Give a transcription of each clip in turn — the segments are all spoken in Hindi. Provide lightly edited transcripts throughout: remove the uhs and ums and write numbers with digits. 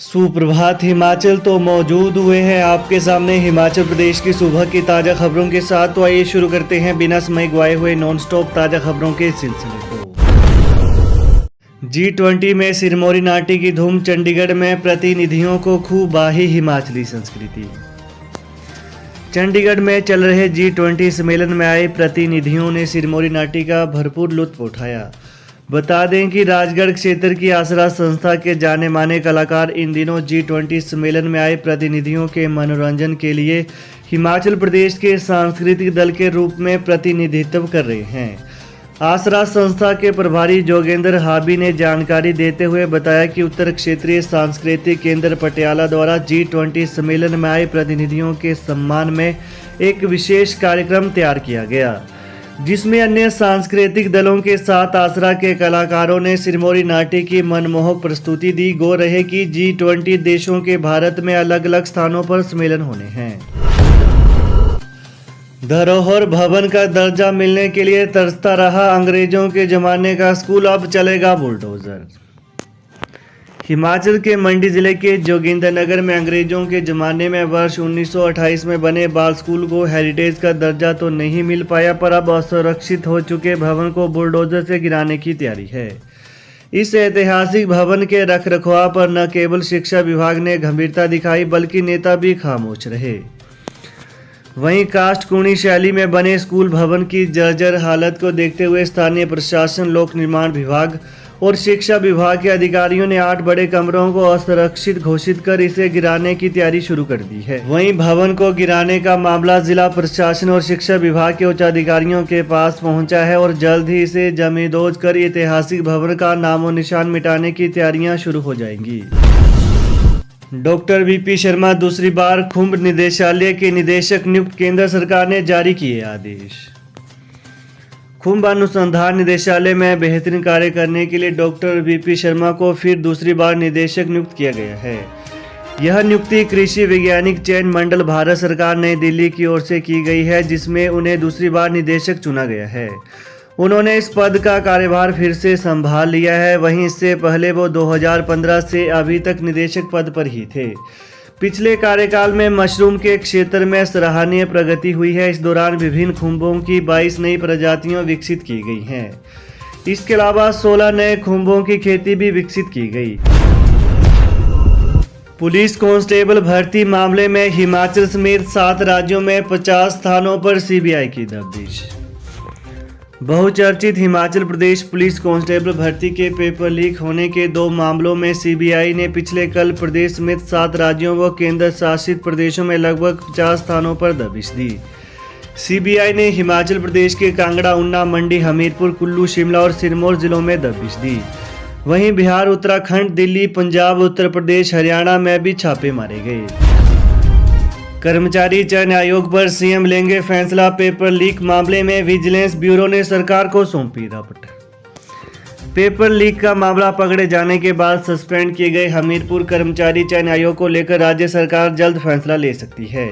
सुप्रभात हिमाचल तो मौजूद हुए हैं आपके सामने हिमाचल प्रदेश की सुबह की ताज़ा खबरों के साथ। तो आइए शुरू करते हैं बिना समय गवाए हुए नॉन स्टॉप ताज़ा खबरों के सिलसिले को। G20 में सिरमौरी नाटी की धूम, चंडीगढ़ में प्रतिनिधियों को खूब बाही हिमाचली संस्कृति। चंडीगढ़ में चल रहे G20 सम्मेलन में आए प्रतिनिधियों ने सिरमौरी नाटी का भरपूर लुत्फ उठाया। बता दें कि राजगढ़ क्षेत्र की आसरा संस्था के जाने माने कलाकार इन दिनों G20 सम्मेलन में आए प्रतिनिधियों के मनोरंजन के लिए हिमाचल प्रदेश के सांस्कृतिक दल के रूप में प्रतिनिधित्व कर रहे हैं। आसरा संस्था के प्रभारी जोगेंद्र हाबी ने जानकारी देते हुए बताया कि उत्तर क्षेत्रीय सांस्कृतिक केंद्र पटियाला द्वारा G20 सम्मेलन में आए प्रतिनिधियों के सम्मान में एक विशेष कार्यक्रम तैयार किया गया, जिसमें अन्य सांस्कृतिक दलों के साथ आसरा के कलाकारों ने सिरमौरी नाटी की मनमोहक प्रस्तुति दी। गौर रहे कि G20 देशों के भारत में अलग अलग स्थानों पर सम्मेलन होने हैं। धरोहर भवन का दर्जा मिलने के लिए तरसता रहा अंग्रेजों के जमाने का स्कूल, अब चलेगा बुलडोजर। हिमाचल के मंडी जिले के जोगिंद्रनगर में अंग्रेजों के ज़माने में वर्ष 1928 में बने बाल स्कूल को हेरिटेज का दर्जा तो नहीं मिल पाया, पर अब असुरक्षित हो चुके भवन को बुलडोजर से गिराने की तैयारी है। इस ऐतिहासिक भवन के रखरखाव पर न केवल शिक्षा विभाग ने गंभीरता दिखाई, बल्कि नेता भी खामोश रहे। वहीं काष्ठकुणी शैली में बने स्कूल भवन की जर्जर हालत को देखते हुए स्थानीय प्रशासन, लोक निर्माण विभाग और शिक्षा विभाग के अधिकारियों ने 8 बड़े कमरों को असुरक्षित घोषित कर इसे गिराने की तैयारी शुरू कर दी है। वहीं भवन को गिराने का मामला जिला प्रशासन और शिक्षा विभाग के उच्च अधिकारियों के पास पहुंचा है और जल्द ही इसे जमींदोज कर ऐतिहासिक भवन का नामो निशान मिटाने की तैयारियां शुरू हो जाएंगी। डॉक्टर VP शर्मा दूसरी बार खुंब निदेशालय के निदेशक नियुक्त, केंद्र सरकार ने जारी किए आदेश। खुंब अनुसंधान निदेशालय में बेहतरीन कार्य करने के लिए डॉक्टर VP शर्मा को फिर दूसरी बार निदेशक नियुक्त किया गया है। यह नियुक्ति कृषि वैज्ञानिक चयन मंडल भारत सरकार नई दिल्ली की ओर से की गई है, जिसमें उन्हें दूसरी बार निदेशक चुना गया है। उन्होंने इस पद का कार्यभार फिर से संभाल लिया है। वहीं इससे पहले वो 2015 से अभी तक निदेशक पद पर ही थे। पिछले कार्यकाल में मशरूम के क्षेत्र में सराहनीय प्रगति हुई है। इस दौरान विभिन्न खुंबों की 22 नई प्रजातियां विकसित की गई हैं। इसके अलावा 16 नए खुंबों की खेती भी विकसित की गई। पुलिस कांस्टेबल भर्ती मामले में हिमाचल समेत 7 राज्यों में 50 स्थानों पर CBI की दबिश। बहुचर्चित हिमाचल प्रदेश पुलिस कांस्टेबल भर्ती के पेपर लीक होने के 2 मामलों में CBI ने पिछले कल प्रदेश समेत 7 राज्यों व केंद्र शासित प्रदेशों में लगभग 50 स्थानों पर दबिश दी। CBI ने हिमाचल प्रदेश के कांगड़ा, ऊना, मंडी, हमीरपुर, कुल्लू, शिमला और सिरमौर जिलों में दबिश दी। वहीं बिहार, उत्तराखंड, दिल्ली, पंजाब, उत्तर प्रदेश, हरियाणा में भी छापे मारे गए। कर्मचारी चयन आयोग पर CM लेंगे फैसला, पेपर लीक मामले में विजिलेंस ब्यूरो ने सरकार को सौंपी रिपोर्ट। पेपर लीक का मामला पकड़े जाने के बाद सस्पेंड किए गए हमीरपुर कर्मचारी चयन आयोग को लेकर राज्य सरकार जल्द फैसला ले सकती है।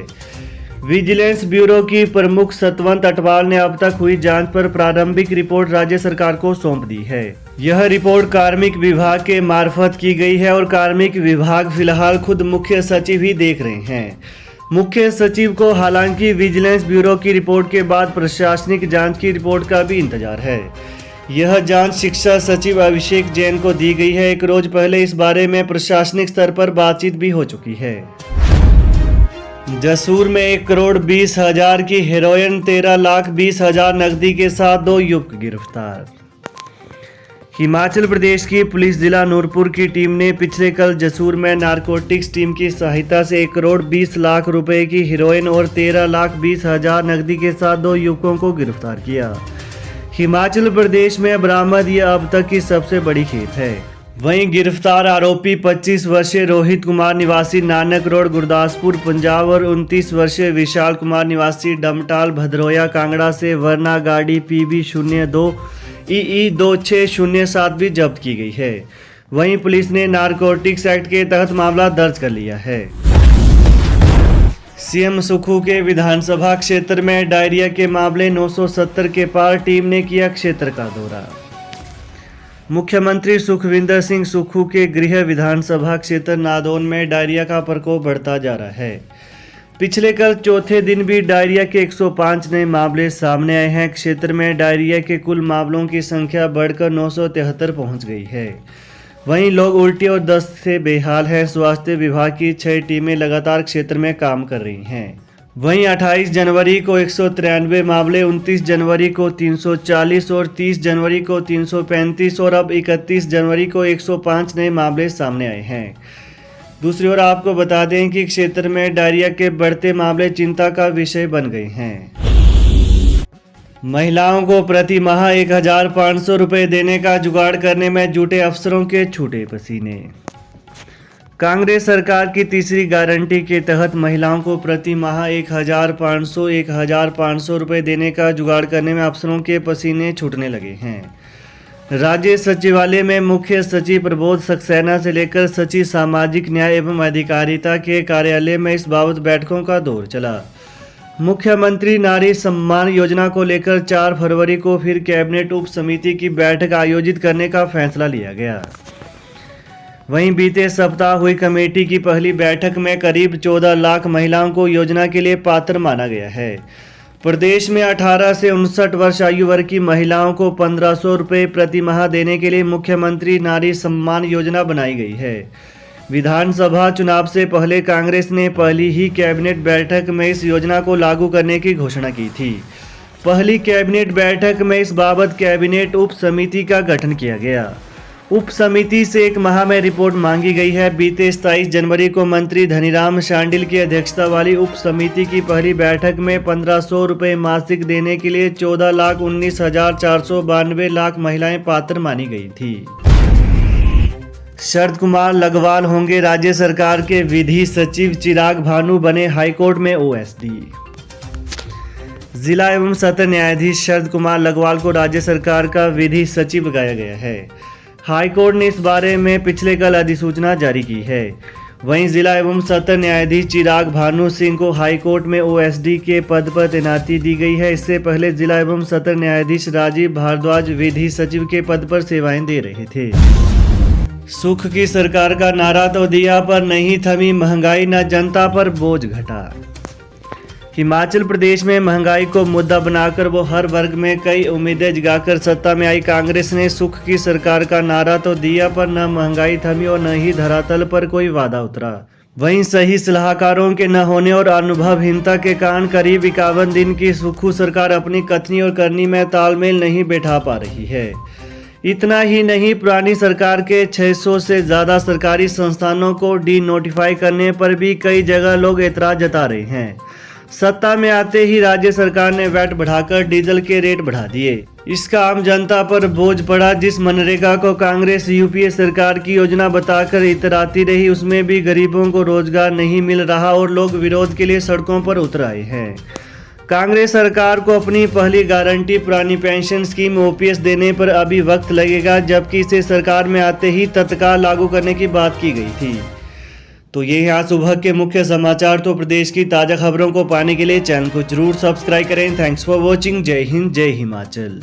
विजिलेंस ब्यूरो की प्रमुख सतवंत अटवाल ने अब तक हुई जांच पर प्रारंभिक रिपोर्ट राज्य सरकार को सौंप दी है। यह रिपोर्ट कार्मिक विभाग के मार्फत की गई है और कार्मिक विभाग फिलहाल खुद मुख्य सचिव ही देख रहे हैं। मुख्य सचिव को हालांकि विजिलेंस ब्यूरो की रिपोर्ट के बाद प्रशासनिक जांच की रिपोर्ट का भी इंतजार है। यह जांच शिक्षा सचिव अभिषेक जैन को दी गई है। 1 रोज पहले इस बारे में प्रशासनिक स्तर पर बातचीत भी हो चुकी है। जसूर में 1,20,00,000 की हेरोइन, 13,20,000 नकदी के साथ 2 युवक गिरफ्तार। हिमाचल प्रदेश की पुलिस जिला नूरपुर की टीम ने पिछले कल जसूर में नारकोटिक्स टीम की सहायता से 1,20,00,000 रुपए की हीरोइन और 13,20,000 नकदी के साथ 2 युवकों को गिरफ्तार किया। हिमाचल प्रदेश में बरामद यह अब तक की सबसे बड़ी खेप है। वहीं गिरफ्तार आरोपी 25 वर्षीय रोहित कुमार निवासी नानक रोड, गुरदासपुर, पंजाब और 29 वर्षीय विशाल कुमार निवासी डमटाल, भदरोया, कांगड़ा से, वरना गाड़ी PB02 EE 2607 भी जब्त की गई है। वहीं पुलिस ने नारकोटिक्स एक्ट के तहत मामला दर्ज कर लिया है। CM सुखू के विधानसभा क्षेत्र में डायरिया के मामले 970 के पार, टीम ने किया क्षेत्र का दौरा। मुख्यमंत्री सुखविंदर सिंह सुक्खू के गृह विधानसभा क्षेत्र नादौन में डायरिया का प्रकोप बढ़ता जा रहा है। पिछले कल चौथे दिन भी डायरिया के 105 नए मामले सामने आए हैं। क्षेत्र में डायरिया के कुल मामलों की संख्या बढ़कर 973 पहुंच गई है। वहीं लोग उल्टी और दस्त से बेहाल हैं। स्वास्थ्य विभाग की 6 टीमें लगातार क्षेत्र में काम कर रही हैं। वहीं 28 जनवरी को 193 मामले, 29 जनवरी को 340 और 30 जनवरी को 335 और अब 31 जनवरी को 105 नए मामले सामने आए हैं। दूसरी ओर आपको बता दें कि क्षेत्र में डायरिया के बढ़ते मामले चिंता का विषय बन गए हैं। महिलाओं को प्रति माह 1,500 रुपये देने का जुगाड़ करने में जुटे अफसरों के छूटे पसीने। कांग्रेस सरकार की तीसरी गारंटी के तहत महिलाओं को प्रति माह 1,500 रुपये देने का जुगाड़ करने में अफसरों के पसीने छूटने लगे हैं। राज्य सचिवालय में मुख्य सचिव प्रबोध सक्सेना से लेकर सचिव सामाजिक न्याय एवं अधिकारिता के कार्यालय में इस बाबत बैठकों का दौर चला। मुख्यमंत्री नारी सम्मान योजना को लेकर 4 फरवरी को फिर कैबिनेट उप समिति की बैठक आयोजित करने का फैसला लिया गया। वहीं बीते सप्ताह हुई कमेटी की पहली बैठक में करीब 14 लाख महिलाओं को योजना के लिए पात्र माना गया है। प्रदेश में 18 से 59 वर्ष आयु वर्ग की महिलाओं को 1,500 रुपये प्रति माह देने के लिए मुख्यमंत्री नारी सम्मान योजना बनाई गई है। विधानसभा चुनाव से पहले कांग्रेस ने पहली ही कैबिनेट बैठक में इस योजना को लागू करने की घोषणा की थी। पहली कैबिनेट बैठक में इस बाबत कैबिनेट उप समिति का गठन किया गया। उप समिति से 1 माह में रिपोर्ट मांगी गई है। बीते 27 जनवरी को मंत्री धनीराम शांडिल की अध्यक्षता वाली उप समिति की पहली बैठक में 1,500 रुपये मासिक देने के लिए 14,19,492 लाख महिलाएं पात्र मानी गई थी। शरद कुमार लगवाल होंगे राज्य सरकार के विधि सचिव, चिराग भानु बने हाईकोर्ट में ओएसडी। जिला एवं सत्र न्यायाधीश शरद कुमार लगवाल को राज्य सरकार का विधि सचिव लगाया गया है। हाईकोर्ट ने इस बारे में पिछले कल अधिसूचना जारी की है। वहीं जिला एवं सत्र न्यायाधीश चिराग भानु सिंह को हाईकोर्ट में ओएसडी के पद पर तैनाती दी गई है। इससे पहले जिला एवं सत्र न्यायाधीश राजीव भारद्वाज विधि सचिव के पद पर सेवाएं दे रहे थे। सुख की सरकार का नारा तो दिया पर नहीं थमी महंगाई, न जनता पर बोझ घटा। हिमाचल प्रदेश में महंगाई को मुद्दा बनाकर वो हर वर्ग में कई उम्मीदें जगाकर सत्ता में आई कांग्रेस ने सुख की सरकार का नारा तो दिया पर न महंगाई थमी और न ही धरातल पर कोई वादा उतरा। वहीं सही सलाहकारों के न होने और अनुभवहीनता के कारण करीब 51 दिन की सुक्खू सरकार अपनी कथनी और करनी में तालमेल नहीं बैठा पा रही है। इतना ही नहीं, पुरानी सरकार के 600 से ज़्यादा सरकारी संस्थानों को डी नोटिफाई करने पर भी कई जगह लोग एतराज जता रहे हैं। सत्ता में आते ही राज्य सरकार ने वैट बढ़ाकर डीजल के रेट बढ़ा दिए। इसका आम जनता पर बोझ पड़ा। जिस मनरेगा को कांग्रेस यूपीए सरकार की योजना बताकर इतराती रही, उसमें भी गरीबों को रोजगार नहीं मिल रहा और लोग विरोध के लिए सड़कों पर उतर आए हैं। कांग्रेस सरकार को अपनी पहली गारंटी पुरानी पेंशन स्कीम ओपीएस देने पर अभी वक्त लगेगा, जबकि इसे सरकार में आते ही तत्काल लागू करने की बात की गई थी। तो ये यहाँ सुबह के मुख्य समाचार। तो प्रदेश की ताज़ा खबरों को पाने के लिए चैनल को जरूर सब्सक्राइब करें। Thanks for watching. जय हिंद, जय हिमाचल।